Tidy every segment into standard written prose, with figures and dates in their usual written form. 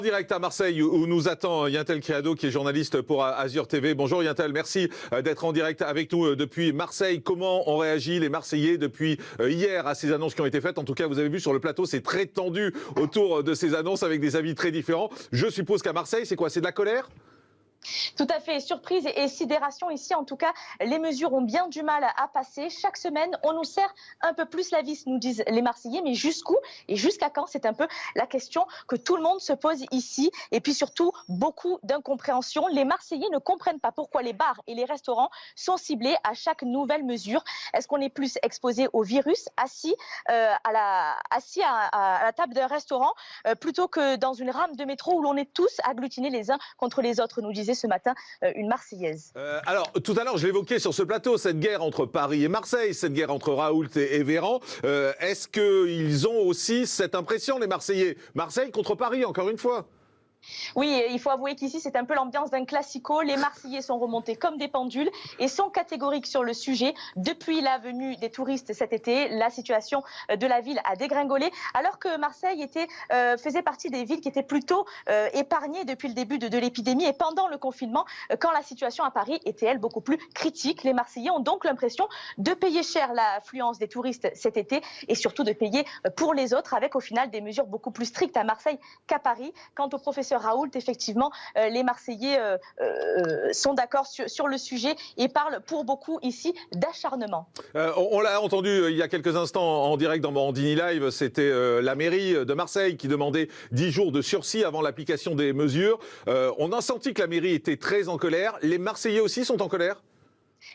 Direct à Marseille où nous attend Yantel Criado qui est journaliste pour Azur TV. Bonjour Yantel, merci d'être en direct avec nous depuis Marseille. Comment ont réagi les Marseillais depuis hier à ces annonces qui ont été faites? En tout cas, vous avez vu sur le plateau, c'est très tendu autour de ces annonces avec des avis très différents. Je suppose qu'à Marseille, c'est quoi? C'est de la colère? Tout à fait, surprise et sidération ici. En tout cas, les mesures ont bien du mal à passer. Chaque semaine, on nous serre un peu plus la vis, nous disent les Marseillais. Mais jusqu'où et jusqu'à quand? C'est un peu la question que tout le monde se pose ici. Et puis surtout, beaucoup d'incompréhension. Les Marseillais ne comprennent pas pourquoi les bars et les restaurants sont ciblés à chaque nouvelle mesure. Est-ce qu'on est plus exposé au virus assis à la table d'un restaurant plutôt que dans une rame de métro où l'on est tous agglutinés les uns contre les autres, nous disait ce matin une Marseillaise. Alors, tout à l'heure, je l'évoquais sur ce plateau, cette guerre entre Paris et Marseille, cette guerre entre Raoult et Véran. Est-ce qu'ils ont aussi cette impression, les Marseillais? Marseille contre Paris, encore une fois. Oui, il faut avouer qu'ici, c'est un peu l'ambiance d'un classico. Les Marseillais sont remontés comme des pendules et sont catégoriques sur le sujet. Depuis la venue des touristes cet été, la situation de la ville a dégringolé, alors que Marseille faisait partie des villes qui étaient plutôt épargnées depuis le début de l'épidémie et pendant le confinement, quand la situation à Paris était, elle, beaucoup plus critique. Les Marseillais ont donc l'impression de payer cher l'affluence des touristes cet été et surtout de payer pour les autres, avec au final des mesures beaucoup plus strictes à Marseille qu'à Paris. Quant au professeur Raoult, effectivement, les Marseillais sont d'accord sur le sujet et parlent pour beaucoup ici d'acharnement. On l'a entendu il y a quelques instants en direct dans Morandini Live, c'était la mairie de Marseille qui demandait 10 jours de sursis avant l'application des mesures. On a senti que la mairie était très en colère. Les Marseillais aussi sont en colère?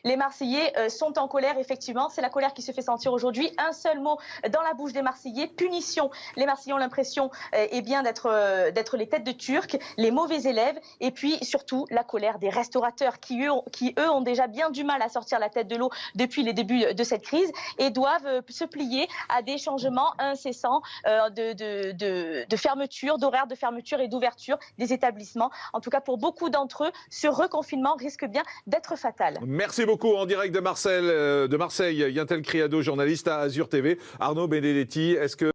Les Marseillais sont en colère, effectivement. C'est la colère qui se fait sentir aujourd'hui. Un seul mot dans la bouche des Marseillais, punition. Les Marseillais ont l'impression d'être les têtes de Turcs, les mauvais élèves, et puis surtout la colère des restaurateurs qui eux ont déjà bien du mal à sortir la tête de l'eau depuis les débuts de cette crise et doivent se plier à des changements incessants de fermeture, d'horaires de fermeture et d'ouverture des établissements. En tout cas, pour beaucoup d'entre eux, ce reconfinement risque bien d'être fatal. Merci beaucoup. En direct de Marseille, Yantel Criado, journaliste à Azur TV. Arnaud Benedetti, est-ce que